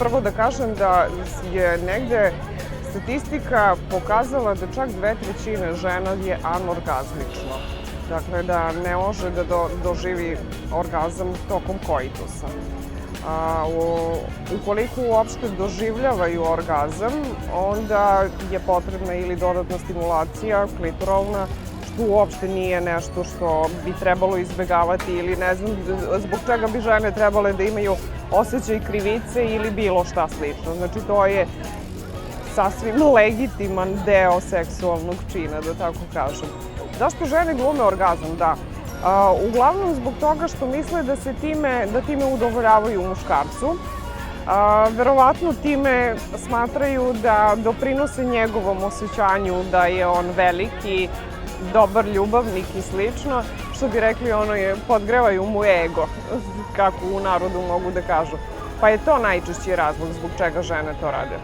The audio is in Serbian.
prvo da kažem da je negde statistika pokazala da čak 2/3 žena je anorgazmično. Dakle, da ne može da doživi orgazam tokom koitusa. Ukoliko uopšte doživljavaju orgazam, onda je potrebna ili dodatna stimulacija klitoralna, što uopšte nije nešto što bi trebalo izbegavati ili ne znam zbog čega bi žene trebale da imaju osjećaj krivice ili bilo šta slično. Znači, to je sasvim legitiman deo seksualnog čina, da tako kažem. Zašto žene glume orgazam? Da. Uglavnom zbog toga što misle da time udovoljavaju muškarcu. Verovatno time smatraju da doprinose njegovom osjećanju da je on veliki, dobar ljubavnik i slično. Što bi rekli, podgrevaju mu ego, kako u narodu mogu da kažu. Pa je to najčešći razlog zbog čega žene to rade.